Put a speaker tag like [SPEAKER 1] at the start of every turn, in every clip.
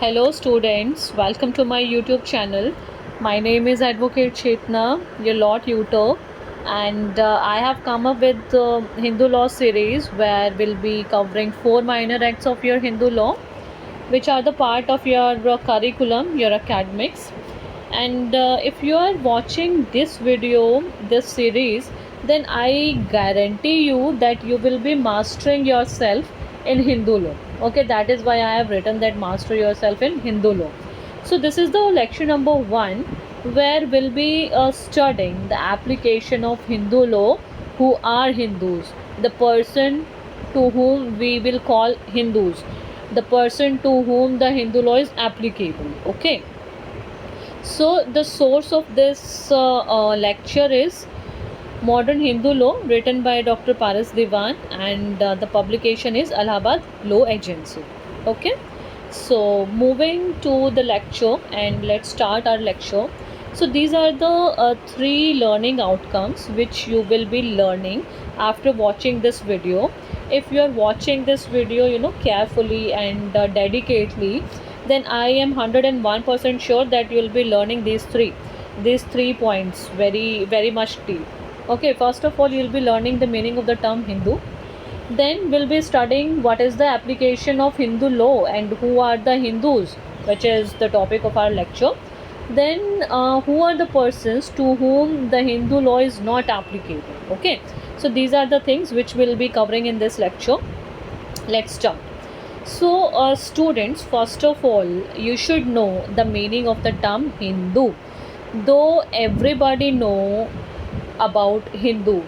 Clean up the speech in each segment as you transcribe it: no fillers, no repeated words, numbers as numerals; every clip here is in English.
[SPEAKER 1] Hello students, welcome to my YouTube channel. My name is Advocate Chetna, your law tutor, and I have come up with the Hindu law series where we'll be covering 4 minor acts of your Hindu law, which are the part of your curriculum, your academics. And if you are watching this video, this series, then I guarantee you that you will be mastering yourself in Hindu law. Okay, that is why I have written that master yourself in Hindu law. So this is the lecture number 1, where we'll be studying the application of Hindu law, who are Hindus, the person to whom we will call Hindus, the person to whom the Hindu law is applicable. Okay, so the source of this lecture is Modern Hindu Law, written by Dr. Paras Diwan, and the publication is Allahabad Law Agency. Okay, so moving to the lecture, and let's start our lecture. So these are the 3 learning outcomes which you will be learning after watching this video. If you are watching this video, carefully and dedicatedly, then I am 101% sure that you will be learning these three points very much deep. Okay, first of all, you'll be learning the meaning of the term Hindu. Then we'll be studying what is the application of Hindu law and who are the Hindus, which is the topic of our lecture. Then who are the persons to whom the Hindu law is not applicable. Okay, so these are the things which we'll be covering in this lecture. Let's start. So students, first of all, you should know the meaning of the term Hindu. Though everybody know about Hindu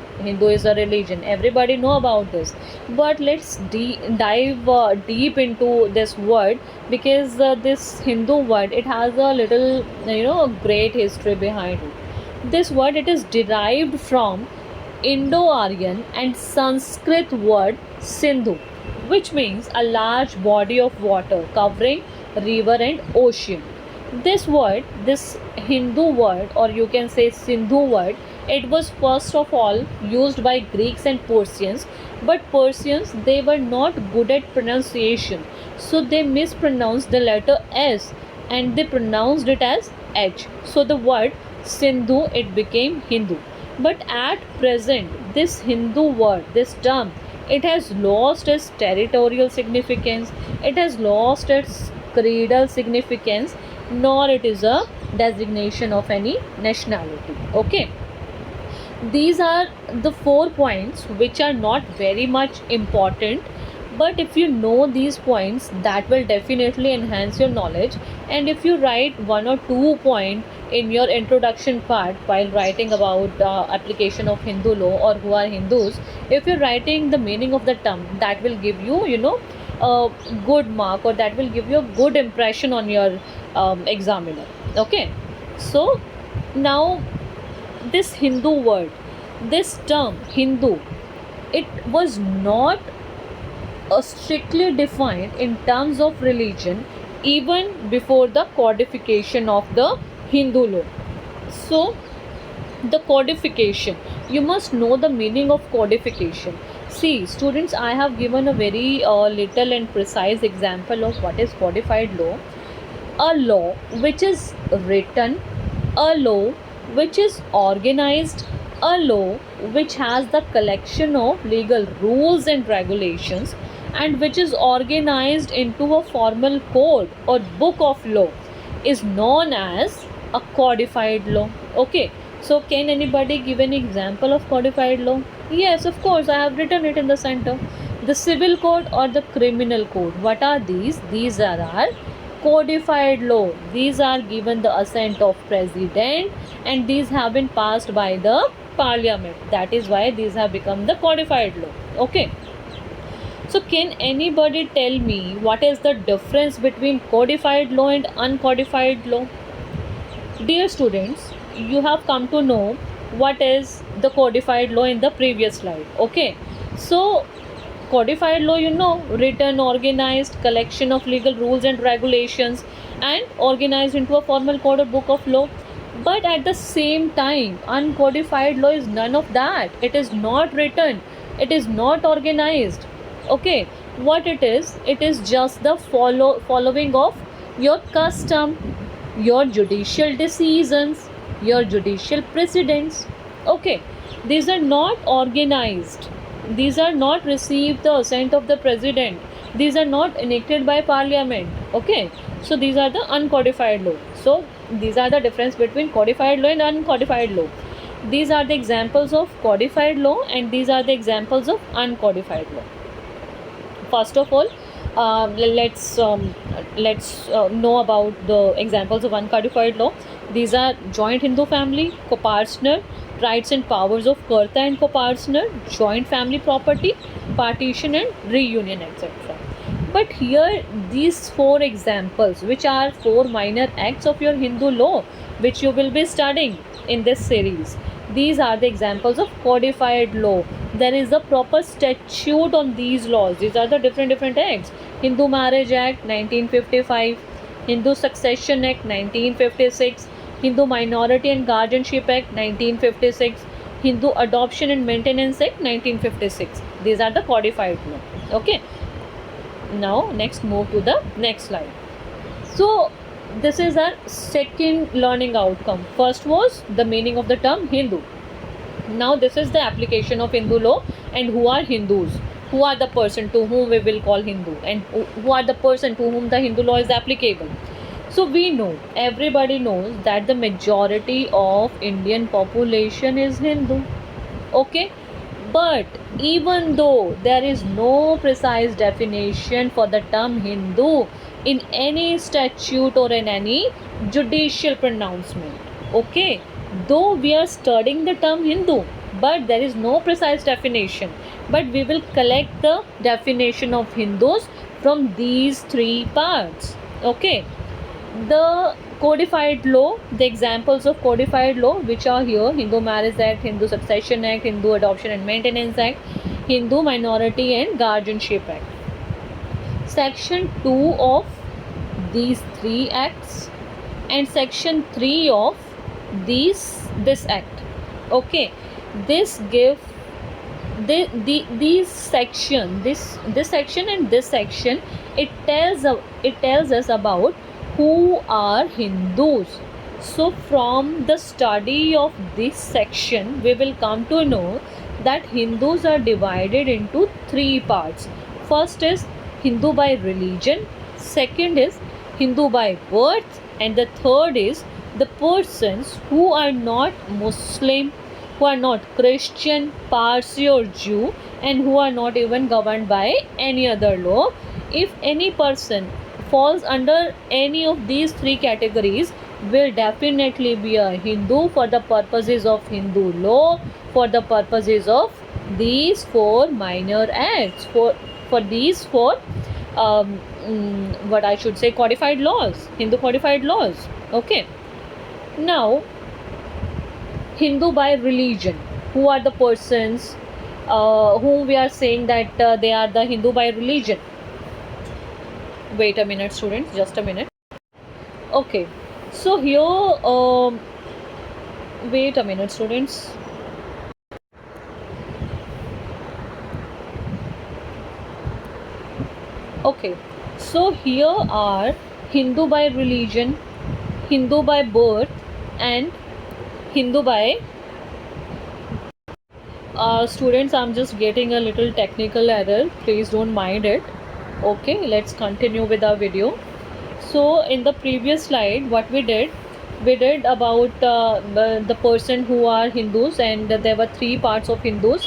[SPEAKER 1] is a religion, everybody know about this, but let's dive deep into this word, because this Hindu word, it has a little great history behind it. This word, it is derived from Indo-Aryan and Sanskrit word Sindhu, which means a large body of water covering river and ocean. This word, this Hindu word, or you can say Sindhu word, it was first of all used by Greeks and Persians, but Persians, they were not good at pronunciation, so they mispronounced the letter S and they pronounced it as H. So the word Sindhu, it became Hindu. But at present, this Hindu word, this term, it has lost its territorial significance, it has lost its creedal significance, nor it is a designation of any nationality. Okay, these are the 4 points which are not very much important, but if you know these points, that will definitely enhance your knowledge. And if you write 1 or 2 point in your introduction part while writing about application of Hindu law or who are Hindus, if you're writing the meaning of the term, that will give you a good mark, or that will give you a good impression on your examiner. Okay, so now this Hindu word, this term Hindu, it was not strictly defined in terms of religion even before the codification of the Hindu law. So the codification, you must know the meaning of codification. See students, I have given a very little and precise example of what is codified law. A law which is written, a law which is organized, a law which has the collection of legal rules and regulations, and which is organized into a formal code or book of law, is known as a codified law. Okay, so can anybody give an example of codified law? Yes, of course, I have written it in the center. The civil code or the criminal code, what are these? These are our codified law. These are given the assent of president, and these have been passed by the parliament. That is why these have become the codified law. Okay, so can anybody tell me what is the difference between codified law and uncodified law? Dear students, you have come to know what is the codified law in the previous slide. Okay, so codified law, written, organized collection of legal rules and regulations, and organized into a formal code or book of law. But at the same time, uncodified law is none of that. It is not written, it is not organized. Okay, what it is just the following of your custom, your judicial decisions, your judicial precedents. Okay, these are not organized, these are not received the assent of the president, these are not enacted by parliament. Okay, so these are the uncodified law. So these are the difference between codified law and uncodified law. These are the examples of codified law and these are the examples of uncodified law. First of all, let's know about the examples of uncodified law. These are joint Hindu family, co-partner, rights and powers of Karta and co-partner, joint family property, partition and reunion, etc. But here these four examples, which are four minor acts of your Hindu law, which you will be studying in this series, these are the examples of codified law. There is a proper statute on these laws. These are the different acts. Hindu Marriage Act 1955, Hindu Succession Act 1956, Hindu Minority and Guardianship Act 1956, Hindu Adoption and Maintenance Act 1956. These are the codified law. Okay. Now next move to the next slide. So this is our second learning outcome. First was the meaning of the term Hindu. Now this is the application of Hindu law and who are Hindus, who are the person to whom we will call Hindu and who are the person to whom the Hindu law is applicable. So we know, everybody knows that the majority of Indian population is Hindu. Okay, but even though there is no precise definition for the term Hindu in any statute or in any judicial pronouncement, okay, though we are studying the term Hindu, but there is no precise definition, but we will collect the definition of Hindus from these three parts. Okay, the codified law, the examples of codified law which are here: Hindu Marriage Act, Hindu Succession Act, Hindu Adoption and Maintenance Act, Hindu Minority and Guardianship Act. Section 2 of these three acts and section 3 of this act. Okay, this give these section, this section and this section, it tells us about who are Hindus. So from the study of this section we will come to know that Hindus are divided into three parts. First is Hindu by religion, second is Hindu by birth, and the third is the persons who are not Muslim, who are not Christian, Parsi or Jew, and who are not even governed by any other law. If any person falls under any of these three categories, will definitely be a Hindu for the purposes of Hindu law, for the purposes of these four minor acts, for these four what I should say, codified laws, Hindu codified laws. Okay, now Hindu by religion, who are the persons whom we are saying that they are the Hindu by religion? Wait a minute students, just a minute. Okay, so here wait a minute students. Okay, so here are Hindu by religion, Hindu by birth and Hindu by students, I'm just getting a little technical error, please don't mind it. Okay, let's continue with our video. So in the previous slide what we did about the person who are Hindus, and there were three parts of Hindus: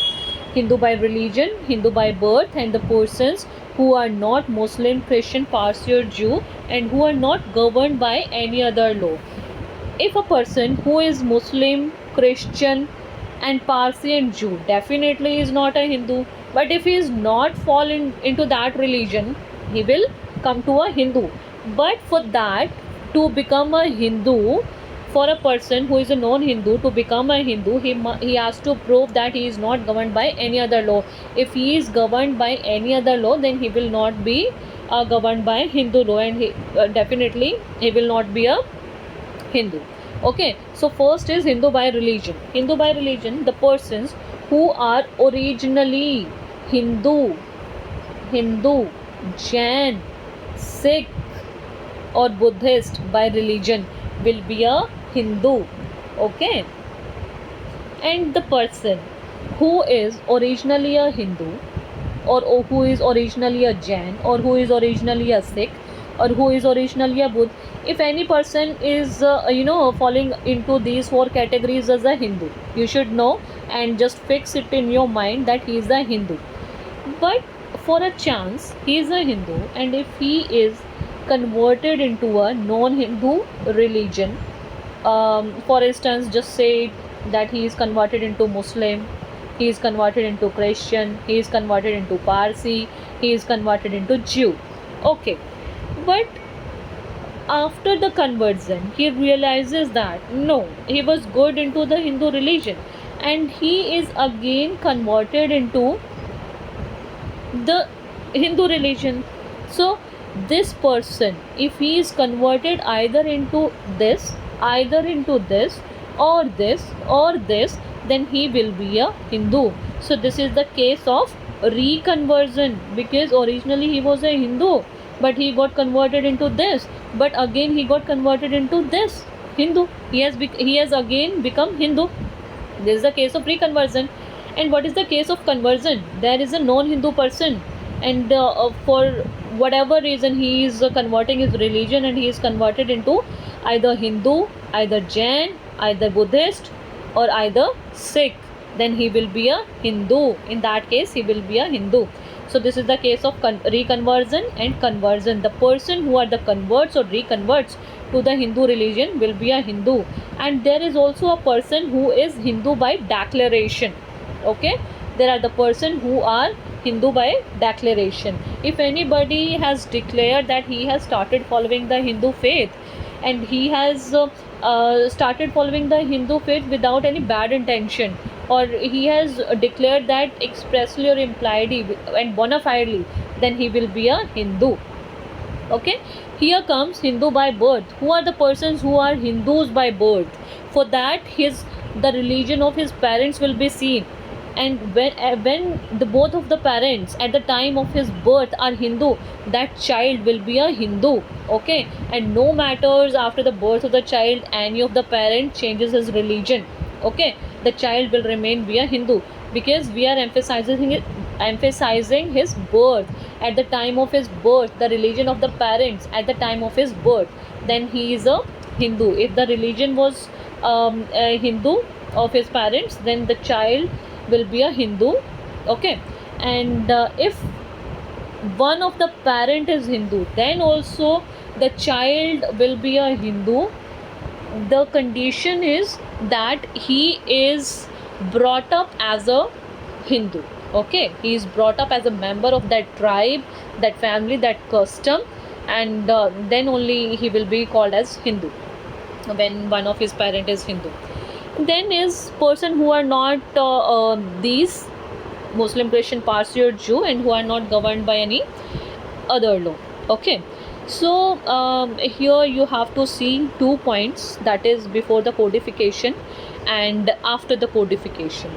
[SPEAKER 1] Hindu by religion, Hindu by birth, and the persons who are not Muslim, Christian, Parsi or Jew, and who are not governed by any other law. If a person who is Muslim, Christian and Parsi and Jew, definitely is not a Hindu, but if he is not fallen into that religion, he will come to a Hindu. But for that, to become a Hindu, for a person who is a non-Hindu to become a Hindu, he has to prove that he is not governed by any other law. If he is governed by any other law, then he will not be governed by Hindu law, and he definitely he will not be a Hindu. Okay, so first is Hindu by religion. Hindu by religion, the persons who are originally Hindu, Jain, Sikh, or Buddhist by religion will be a Hindu. Okay, and the person who is originally a Hindu, or who is originally a Jain, or who is originally a Sikh, or who is originally a Buddha, if any person is falling into these four categories as a Hindu, you should know and just fix it in your mind that he is a Hindu. But for a chance he is a Hindu, and if he is converted into a non-Hindu religion, for instance, just say that he is converted into Muslim, he is converted into Christian, he is converted into Parsi, he is converted into Jew. Okay, but after the conversion, he realizes that no, he was good into the Hindu religion, and he is again converted into the Hindu religion. So, this person, if he is converted either into this, or this, or this, then he will be a Hindu. So, this is the case of reconversion, because originally he was a Hindu, but he got converted into this, but again he got converted into this Hindu. He has again become Hindu. This is the case of reconversion. And what is the case of conversion? There is a non-Hindu person, and for whatever reason he is converting his religion, and he is converted into either Hindu, either Jain, either Buddhist, or either Sikh. Then he will be a Hindu. In that case, he will be a Hindu. So this is the case of reconversion and conversion. The person who are the converts or reconverts to the Hindu religion will be a Hindu. And there is also a person who is Hindu by declaration. Okay, there are the person who are Hindu by declaration. If anybody has declared that he has started following the Hindu faith, and he has started following the Hindu faith without any bad intention, or he has declared that expressly or impliedly and bona fidely, then he will be a Hindu. Okay, here comes Hindu by birth. Who are the persons who are Hindus by birth? For that, the religion of his parents will be seen, and when the both of the parents at the time of his birth are Hindu, that child will be a Hindu. Okay, and no matters after the birth of the child any of the parent changes his religion, okay, the child will remain be a Hindu, because we are emphasizing his birth at the time of his birth, the religion of the parents at the time of his birth, then he is a Hindu. If the religion was a Hindu of his parents, then the child will be a Hindu. Okay, and if one of the parent is Hindu, then also the child will be a Hindu. The condition is that he is brought up as a Hindu. Okay, he is brought up as a member of that tribe, that family, that custom, and then only he will be called as Hindu, when one of his parent is Hindu. Then is person who are not these Muslim, Christian, Parsi or Jew, and who are not governed by any other law. Okay, so here you have to see 2 points, that is before the codification and after the codification.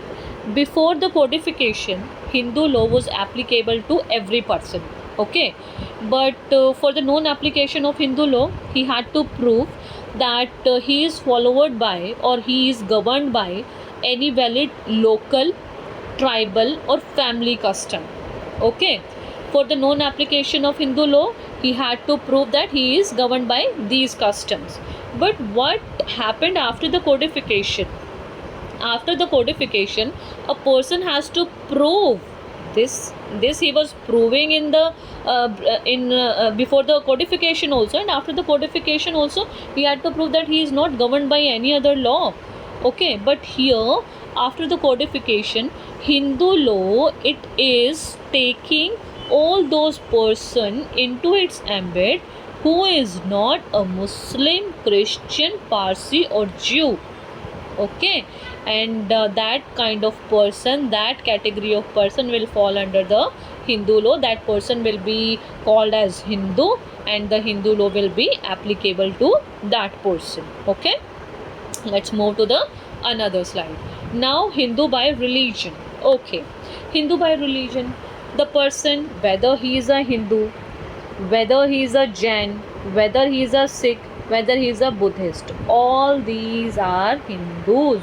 [SPEAKER 1] Before the codification, Hindu law was applicable to every person. Okay, but for the non-application of Hindu law, he had to prove that he is followed by or he is governed by any valid local, tribal or family custom. Okay, for the non-application of Hindu law, he had to prove that he is governed by these customs. But what happened after the codification? After the codification, a person has to prove this he was proving in the before the codification also, and after the codification also he had to prove that he is not governed by any other law. Okay, but here after the codification, Hindu law, it is taking all those person into its ambit who is not a Muslim, Christian, Parsi or Jew. Okay, and that kind of person, that category of person will fall under the Hindu law. That person will be called as Hindu, and the Hindu law will be applicable to that person. Okay, let's move to the another slide. Now Hindu by religion. Okay, Hindu by religion, the person, whether he is a Hindu, whether he is a Jain, whether he is a Sikh, whether he is a Buddhist, all these are Hindus.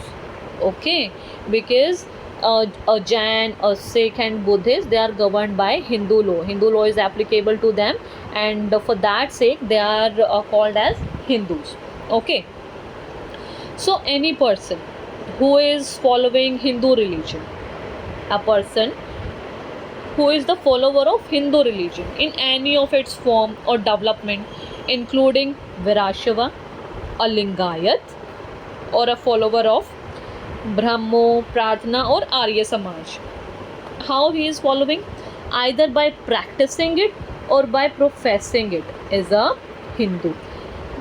[SPEAKER 1] Okay, because a Jain, a Sikh, and Buddhist, they are governed by Hindu law. Hindu law is applicable to them, and for that sake, they are called as Hindus. Okay, so any person who is following Hindu religion, a person who is the follower of Hindu religion in any of its form or development, including Virashava, a Lingayat, or a follower of Brahmo, Pradhana, or Arya Samaj. How he is following? Either by practicing it or by professing it is a Hindu.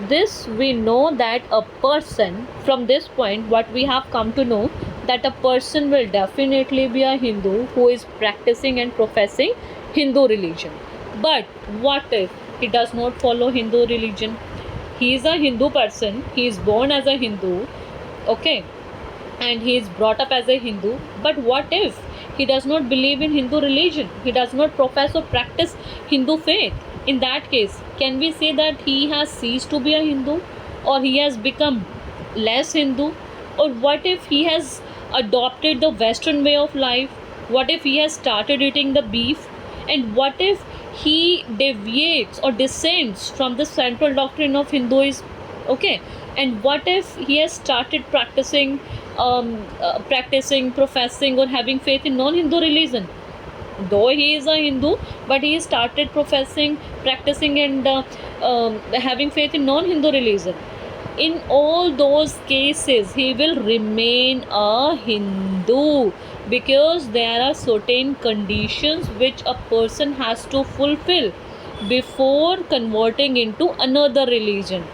[SPEAKER 1] This we know that a person, from this point, what we have come to know, that a person will definitely be a Hindu who is practicing and professing Hindu religion. But what if he does not follow Hindu religion? He is a Hindu person, he is born as a Hindu, okay, and he is brought up as a Hindu. But what if he does not believe in Hindu religion? He does not profess or practice Hindu faith. In that case, can we say that he has ceased to be a Hindu, or he has become less Hindu? Or what if he has adopted the Western way of life? What if he has started eating the beef? And what if he deviates or descends from the central doctrine of Hinduism? Okay, and what if he has started professing or having faith in non-Hindu religion? Though he is a Hindu, but he started professing, practicing, and having faith in non-Hindu religion. In all those cases, he will remain a Hindu, because there are certain conditions which a person has to fulfill before converting into another religion.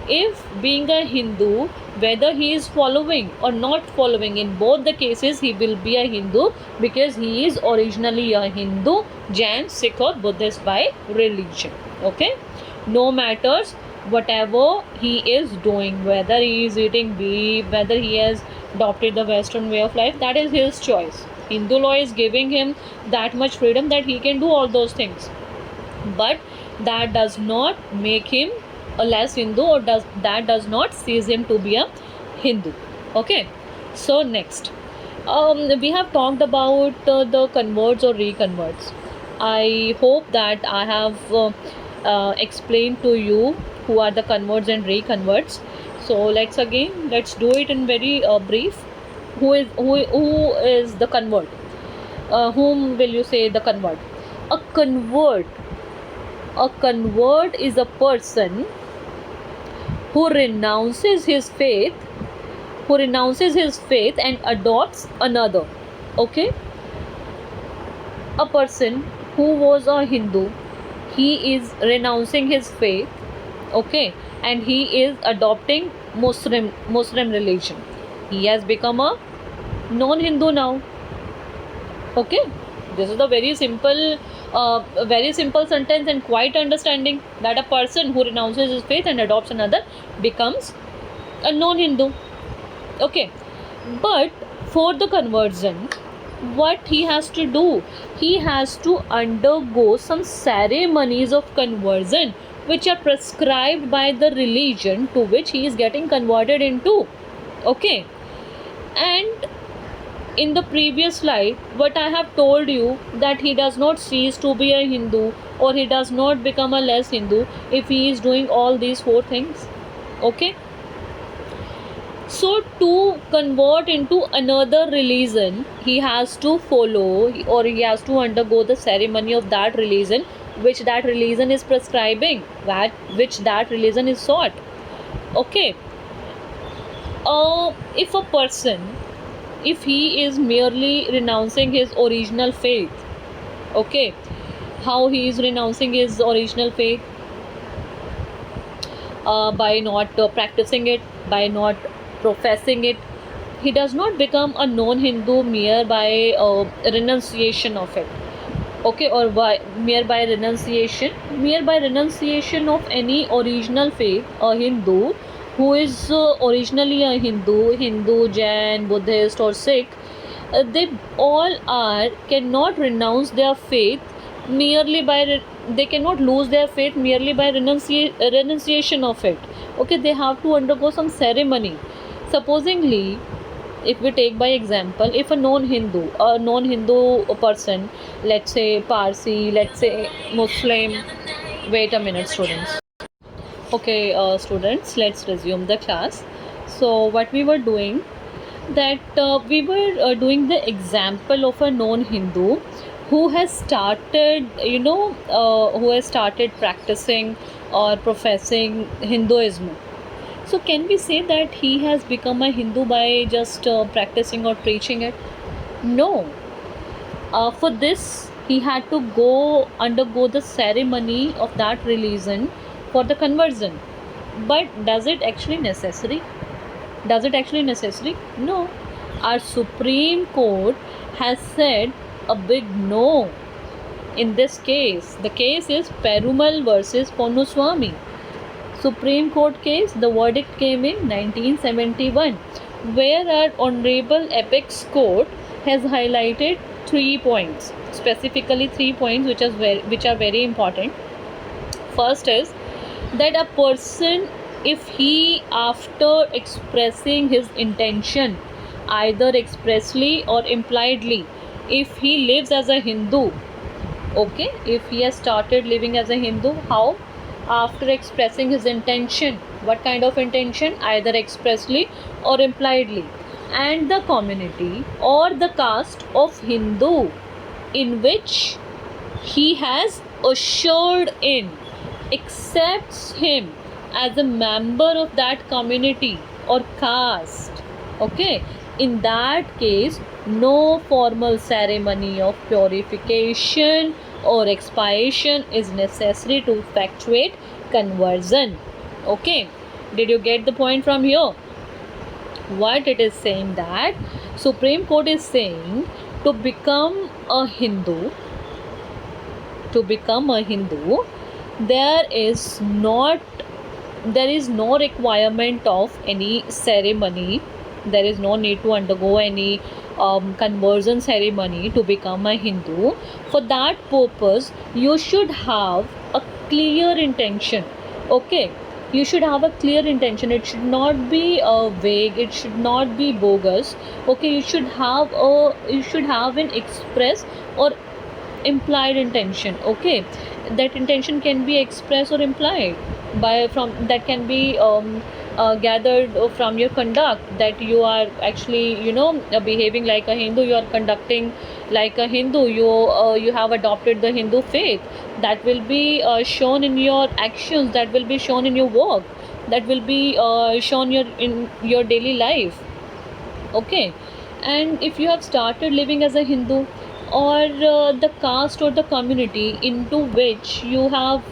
[SPEAKER 1] If being a Hindu, whether he is following or not following, in both the cases he will be a Hindu, because he is originally a Hindu, Jain, Sikh, or Buddhist by religion. Okay, no matters whatever he is doing, whether he is eating beef, whether he has adopted the Western way of life, that is his choice. Hindu law is giving him that much freedom that he can do all those things, but that does not make him a less Hindu, or does not cease him to be a Hindu. Okay, so next, we have talked about the converts or reconverts. I hope that I have explained to you who are the converts and reconverts. So let's do it in very brief. Who is the convert? Whom will you say the convert? A convert. A convert is a person who renounces his faith, and adopts another. Okay, a person who was a Hindu, he is renouncing his faith, okay, and he is adopting Muslim religion. He has become a non-Hindu now. Okay, this is a very simple sentence and quite understanding, that a person who renounces his faith and adopts another becomes a non-Hindu. Okay, but for the conversion, what he has to do? He has to undergo some ceremonies of conversion which are prescribed by the religion to which he is getting converted into. Okay, and in the previous slide, what I have told you, that he does not cease to be a Hindu, or he does not become a less Hindu if he is doing all these four things. Okay, so to convert into another religion, he has to follow, or he has to undergo the ceremony of that religion which that religion is prescribing, which that religion is sought. Okay, if a person, if he is merely renouncing his original faith, okay, how he is renouncing his original faith? By not practicing it, by not professing it. He does not become a non-Hindu mere by renunciation of it. Okay, or by mere by renunciation of any original faith. A Hindu who is originally a Hindu, Jain, Buddhist, or Sikh, they all cannot renounce their faith merely by they cannot lose their faith merely by renunciation of it. Okay, they have to undergo some ceremony. Supposingly, if we take by example, if a non-hindu person, let's say Parsi, let's say Muslim. Wait a minute, students. Okay, students, let's resume the class. So what we were doing, that we were doing the example of a non-Hindu who has started, who has started practicing or professing Hinduism. So can we say that he has become a Hindu by just practicing or preaching it? No. For this, he had to go undergo the ceremony of that religion for the conversion. But does it actually necessary? Does it actually necessary? No. Our Supreme Court has said a big no in this case. The case is Perumal versus Ponnuswamy. Supreme Court case, the verdict came in 1971, where our Honorable Apex Court has highlighted 3 points, specifically 3 points which are very important. First is that a person, if he, after expressing his intention, either expressly or impliedly, if he lives as a Hindu, okay, if he has started living as a Hindu, how? After expressing his intention. What kind of intention? Either expressly or impliedly. And the community or the caste of Hindu in which he has assured in accepts him as a member of that community or caste. Okay, in that case, no formal ceremony of purification or expiation is necessary to effectuate conversion. Okay, did you get the point from here? What it is saying, that Supreme Court is saying, to become a Hindu, there is no requirement of any ceremony. There is no need to undergo any conversion ceremony to become a Hindu. For that purpose, you should have a clear intention. Okay, you should have a clear intention. It should not be vague, it should not be bogus. Okay, you should have an express or implied intention. Okay, that intention can be expressed or implied by from that can be gathered from your conduct, that you are actually behaving like a Hindu, you are conducting like a Hindu, you have adopted the Hindu faith. That will be shown in your actions, that will be shown in your work, that will be shown in your daily life. Okay, and if you have started living as a Hindu, or the caste or the community into which you have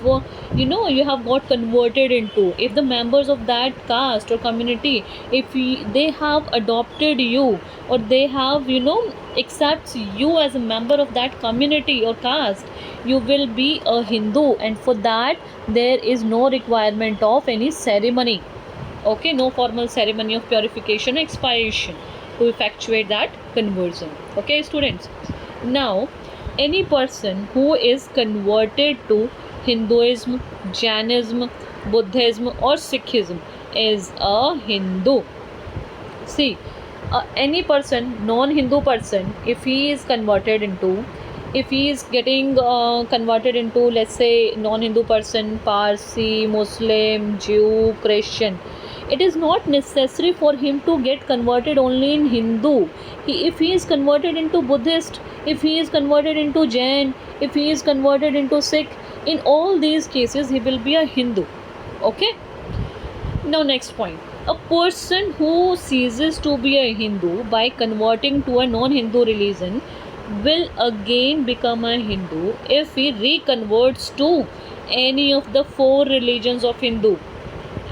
[SPEAKER 1] you have got converted into, if the members of that caste or community, if they have adopted you, or they have accepts you as a member of that community or caste, you will be a Hindu, and for that there is no requirement of any ceremony. Okay, no formal ceremony of purification expiation to effectuate that conversion. Okay, students, now any person who is converted to Hinduism, Jainism, Buddhism or Sikhism is a Hindu. See, any person, non-Hindu person, if he is converted into, if he is getting converted into, let's say, non-Hindu person, Parsi, Muslim, Jew, Christian, it is not necessary for him to get converted only in Hindu. If he is converted into Buddhist, if he is converted into Jain, if he is converted into Sikh, in all these cases he will be a Hindu. Okay, now next point, a person who ceases to be a Hindu by converting to a non-Hindu religion will again become a Hindu if he reconverts to any of the 4 religions of Hindu,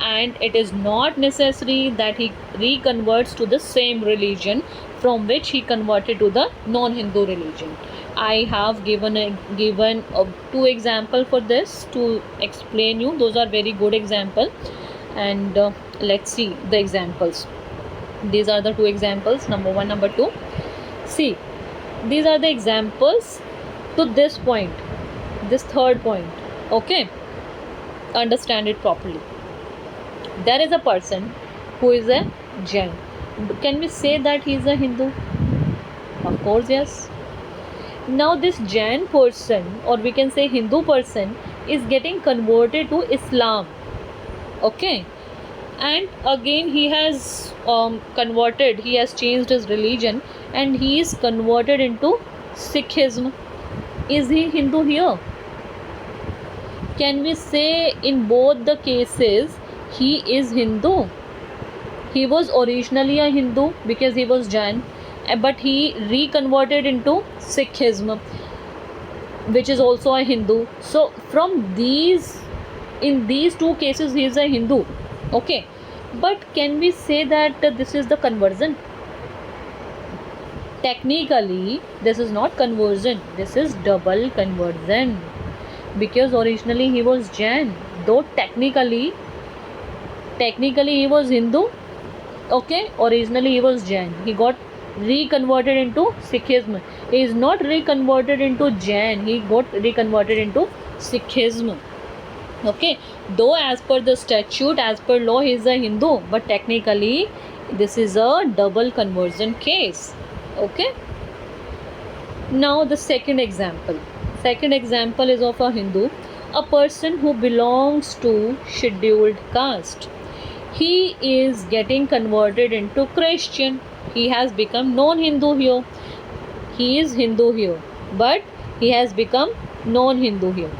[SPEAKER 1] and it is not necessary that he reconverts to the same religion from which he converted to the non-Hindu religion. I have given 2 example for this to explain you. Those are very good example, and let's see the examples. These are the 2 examples, number 1, number 2. See, these are the examples to this point. this third point. Okay, understand it properly. There is a person who is a Jain. Can we say that he is a Hindu? Of course, yes. Now, this Jain person, or we can say Hindu person, is getting converted to Islam. Okay, and again he has converted, he has changed his religion, and he is converted into Sikhism. Is he Hindu here? Can we say in both the cases he is Hindu? He was originally a Hindu because he was Jain, but he reconverted into Sikhism, which is also a Hindu. So from these, in these two cases, he is a Hindu. Okay, but can we say that this is the conversion? Technically, this is not conversion. This is double conversion, because originally he was Jain, though technically he was Hindu. Okay, originally he was Jain, he got reconverted into Sikhism. He is not reconverted into Jain, he got reconverted into Sikhism. Okay, though as per the statute, as per law, he is a Hindu, but technically this is a double conversion case. Okay, now the second example is of a Hindu, a person who belongs to scheduled caste. He is getting converted into Christian. He has become non-Hindu here. He is Hindu here, but he has become non-Hindu here.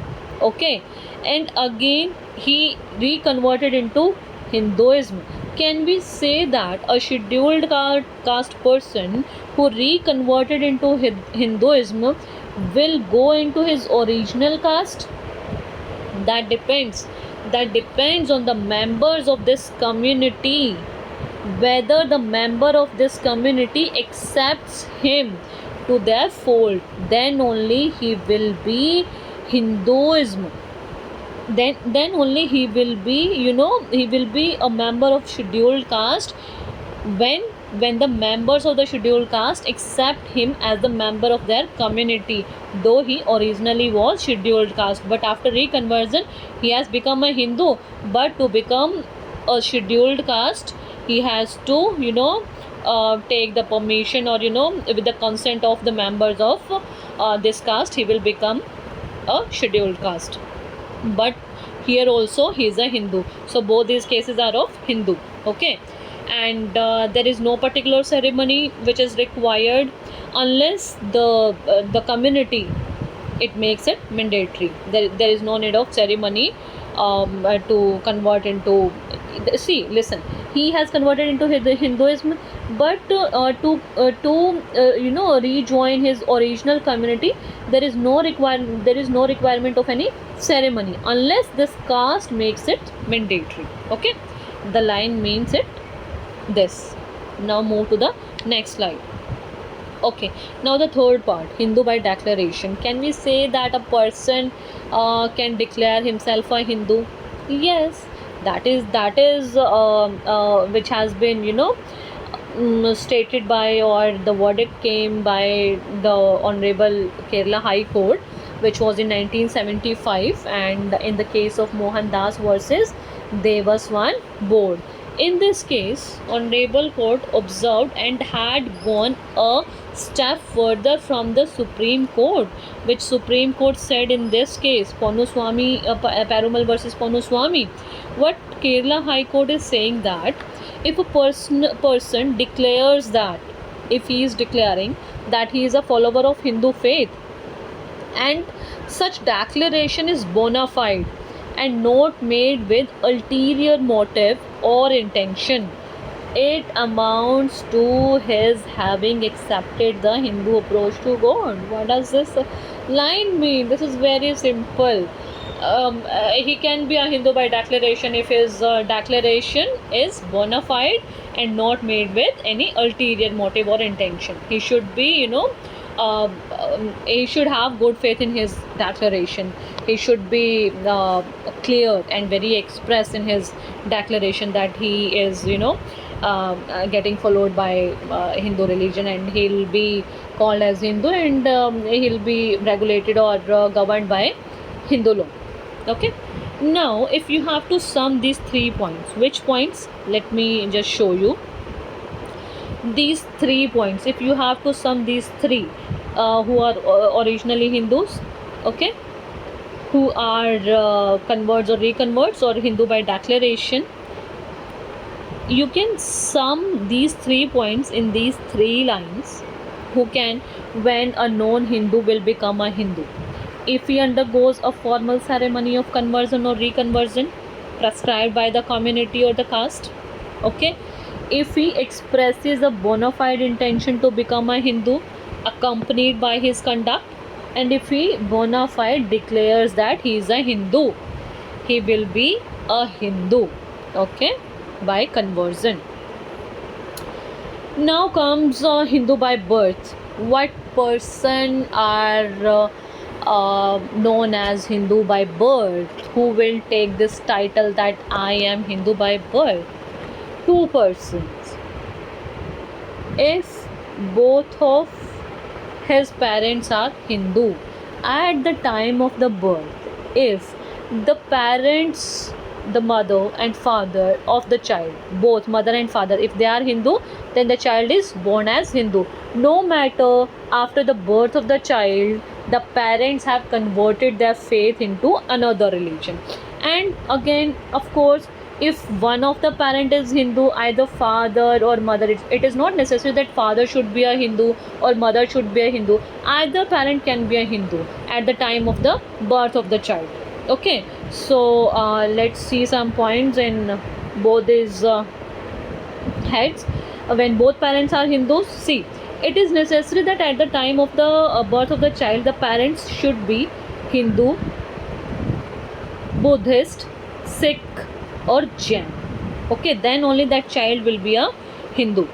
[SPEAKER 1] Okay, and again he reconverted into Hinduism. Can we say that a scheduled caste person who reconverted into Hinduism will go into his original caste? That depends. That depends on the members of this community, whether the member of this community accepts him to their fold. Then only he will be Hinduism. Then only he will be, he will be a member of scheduled caste, when the members of the scheduled caste accept him as the member of their community, though he originally was scheduled caste, but after reconversion he has become a Hindu. But to become a scheduled caste, he has to, take the permission, or with the consent of the members of this caste, he will become a scheduled caste. But here also he is a Hindu, so both these cases are of Hindu. Okay, and there is no particular ceremony which is required, unless the community, it makes it mandatory. There is no need of ceremony to convert into. See, listen, he has converted into Hinduism, but to rejoin his original community, there is no requirement of any ceremony, unless this caste makes it mandatory. Okay, the line means it this. Now move to the next slide. Okay, now the third part, Hindu by declaration. Can we say that a person can declare himself a Hindu? Yes, that is which has been, stated by, or the verdict came by the Honorable Kerala High Court, which was in 1975, and in the case of Mohan Das versus Devaswan Board. In this case, Honorable Court observed and had gone a step further from the Supreme Court, which Supreme Court said in this case, Ponuswamy, Perumal versus Ponuswamy. What Kerala High Court is saying, that if a person declares that, if he is declaring that he is a follower of Hindu faith, and such declaration is bona fide and not made with ulterior motive or intention, it amounts to his having accepted the Hindu approach to God. What does this line mean? This is very simple. He can be a Hindu by declaration if his declaration is bona fide and not made with any ulterior motive or intention. He should be, he should have good faith in his declaration. He should be clear and very express in his declaration that he is, getting followed by Hindu religion, and he'll be called as Hindu, and he'll be regulated or governed by Hindu law. Okay. Now, if you have to sum these 3 points, which points? Let me just show you these 3 points. If you have to sum these three, who are originally Hindus, okay, who are converts or reconverts or Hindu by declaration, you can sum these 3 points in these 3 lines. Who can, when a known Hindu will become a Hindu? If he undergoes a formal ceremony of conversion or reconversion prescribed by the community or the caste, okay, if he expresses a bona fide intention to become a Hindu accompanied by his conduct, and if he bona fide declares that he is a Hindu, he will be a Hindu, okay, by conversion. Now comes Hindu by birth. What person are known as Hindu by birth? Who will take this title that I am Hindu by birth? 2 persons. If both of his parents are Hindu at the time of the birth, if the parents, the mother and father of the child, both mother and father, if they are Hindu, then the child is born as Hindu. No matter after the birth of the child, the parents have converted their faith into another religion. And again, of course, if one of the parent is Hindu, either father or mother, it is not necessary that father should be a Hindu or mother should be a Hindu. Either parent can be a Hindu at the time of the birth of the child. Okay, so let's see some points in both these heads. When both parents are Hindus, see, it is necessary that at the time of the birth of the child, the parents should be Hindu, Buddhist, Sikh or Jain. Okay, then only that child will be a Hindu.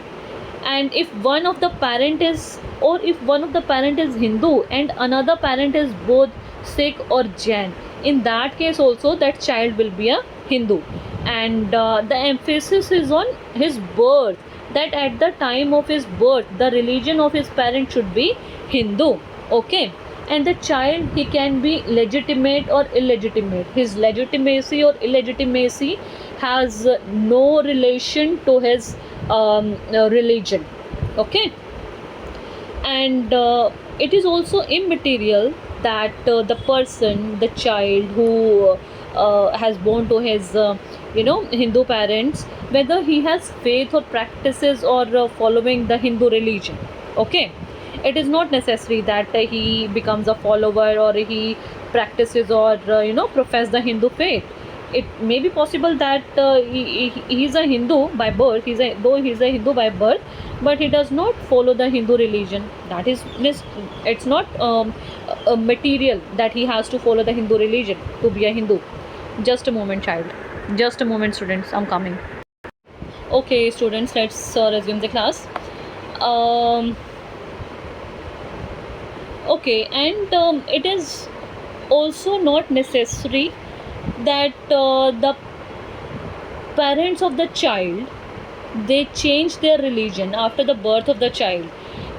[SPEAKER 1] And if one of the parent is, or if one of the parent is Hindu and another parent is both Sikh or Jain, in that case also that child will be a Hindu. And the emphasis is on his birth, that at the time of his birth the religion of his parent should be Hindu. Okay, and the child, he can be legitimate or illegitimate. His legitimacy or illegitimacy has no relation to his religion. Okay, and it is also immaterial that the person, the child who has born to his Hindu parents, whether he has faith or practices or following the Hindu religion. Okay, it is not necessary that he becomes a follower or he practices or profess the Hindu faith. It may be possible that he is a Hindu by birth, though he is a Hindu by birth, but he does not follow the Hindu religion. That is, it's not a material that he has to follow the Hindu religion to be a Hindu. Just a moment, child. Just a moment, students. I'm coming. Okay, students, let's resume the class. Okay, and it is also not necessary that the parents of the child, they change their religion after the birth of the child.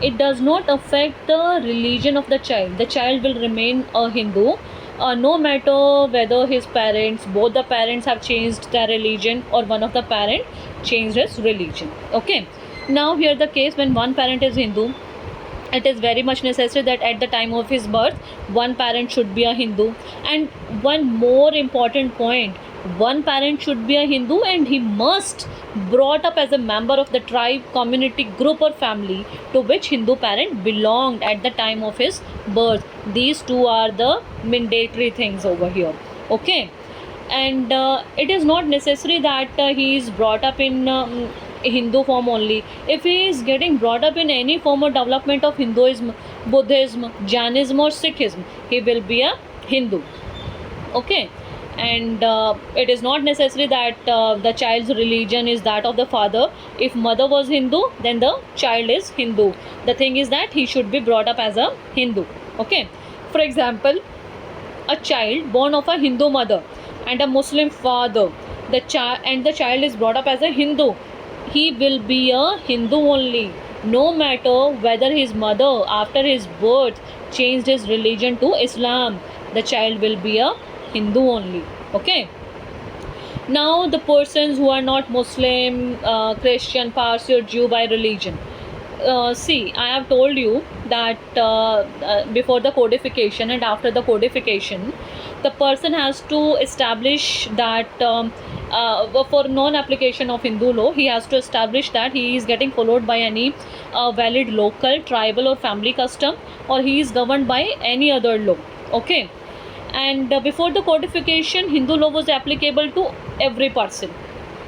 [SPEAKER 1] It does not affect the religion of the child. The child will remain a Hindu, no matter whether his parents, both the parents have changed their religion or one of the parent changed his religion. Okay, now here the case when one parent is Hindu, it is very much necessary that at the time of his birth one parent should be a Hindu. And one more important point, one parent should be a Hindu and he must brought up as a member of the tribe, community, group or family to which Hindu parent belonged at the time of his birth. These two are the mandatory things over here. Okay, and it is not necessary that he is brought up in Hindu form only. If he is getting brought up in any form or development of Hinduism, Buddhism, Jainism or Sikhism, he will be a Hindu. Okay, and it is not necessary that the child's religion is that of the father. If mother was Hindu, then the child is Hindu. The thing is that he should be brought up as a Hindu. Okay, for example, a child born of a Hindu mother and a Muslim father, the child is brought up as a Hindu, he will be a Hindu only, no matter whether his mother after his birth changed his religion to Islam. the child will be a Hindu only. Okay. Now the persons who are not Muslim, Christian, Parsi or Jew by religion. See, I have told you that before the codification and after the codification, the person has to establish that for non-application of Hindu law, he has to establish that he is getting followed by any valid local, tribal or family custom, or he is governed by any other law. Okay. And before the codification, Hindu law was applicable to every person.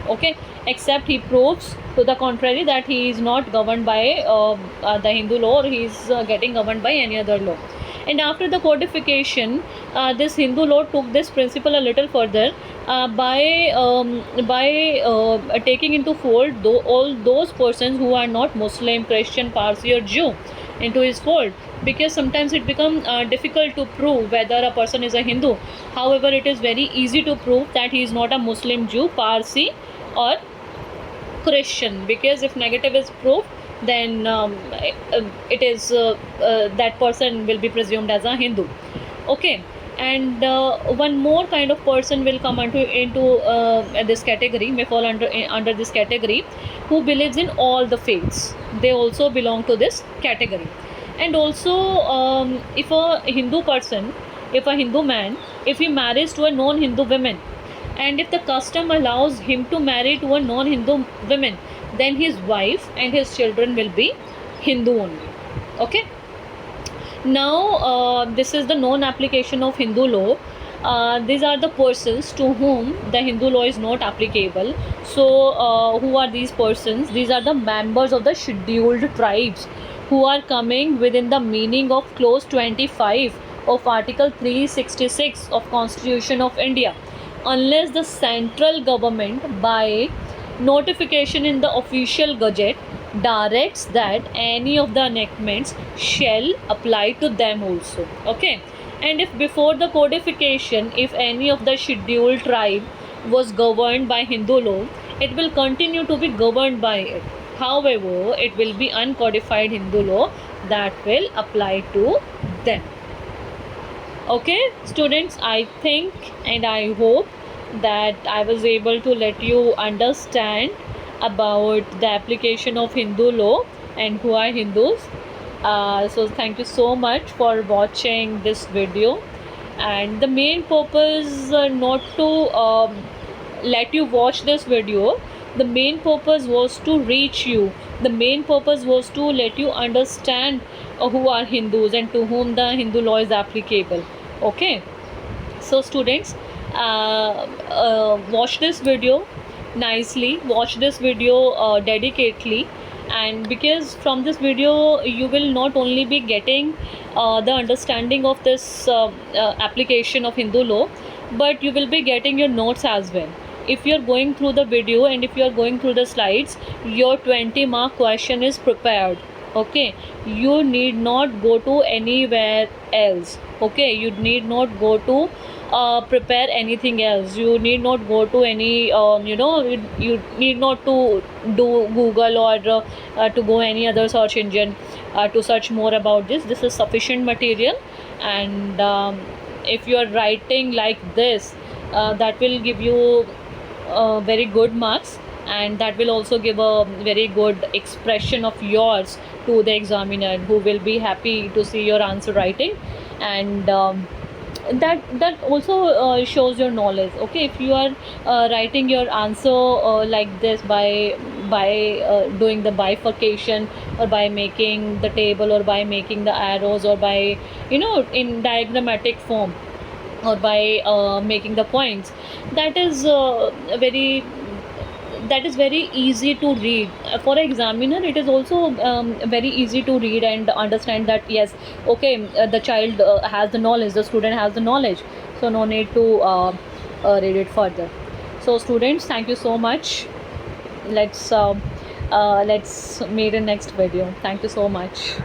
[SPEAKER 1] Okay, except he proves to the contrary that he is not governed by the Hindu law, or he is getting governed by any other law. And after the codification, this Hindu law took this principle a little further by taking into fold all those persons who are not Muslim, Christian, Parsi or Jew into his fold, because sometimes it becomes difficult to prove whether a person is a Hindu. However, it is very easy to prove that he is not a Muslim, Jew, Parsi or Christian, because if negative is proved, then it is that person will be presumed as a Hindu. Okay. And one more kind of person will come into this category, may fall under this category, who believes in all the faiths. They also belong to this category. And also, if a Hindu person, if a Hindu man, if he marries to a non-Hindu woman, and if the custom allows him to marry to a non-Hindu woman, then his wife and his children will be Hindu only. Okay. Now, this is the non-application of Hindu law. These are the persons to whom the Hindu law is not applicable. So, who are these persons? These are the members of the scheduled tribes who are coming within the meaning of clause 25 of Article 366 of Constitution of India, unless the central government by notification in the official gazette directs that any of the enactments shall apply to them also. Okay. And if before the codification, if any of the scheduled tribe was governed by Hindu law, it will continue to be governed by it. However, it will be uncodified Hindu law that will apply to them. Okay, students, I think and I hope that I was able to let you understand about the application of Hindu law and who are Hindus. So thank you so much for watching this video. And the main purpose not to let you watch this video. The main purpose was to reach you. The main purpose was to let you understand who are Hindus and to whom the Hindu law is applicable. Okay. So students, watch this video nicely, watch this video dedicatedly, and because from this video you will not only be getting the understanding of this application of Hindu law, but you will be getting your notes as well. If you are going through the video and if you are going through the slides, your 20-mark question is prepared. Okay, you need not go to anywhere else. Okay, you need not go to prepare anything else. You need not go to any you need not to do Google or to go any other search engine to search more about this. This is sufficient material. And if you are writing like this, that will give you very good marks, and that will also give a very good expression of yours to the examiner, who will be happy to see your answer writing. And that also shows your knowledge. Okay, if you are writing your answer like this by doing the bifurcation, or by making the table, or by making the arrows, or by in diagrammatic form, or by making the points, that is very easy to read. For an examiner, it is also very easy to read and understand that yes, okay, the child has the knowledge, the student has the knowledge, so no need to read it further. So students, thank you so much. Let's meet in next video. Thank you so much.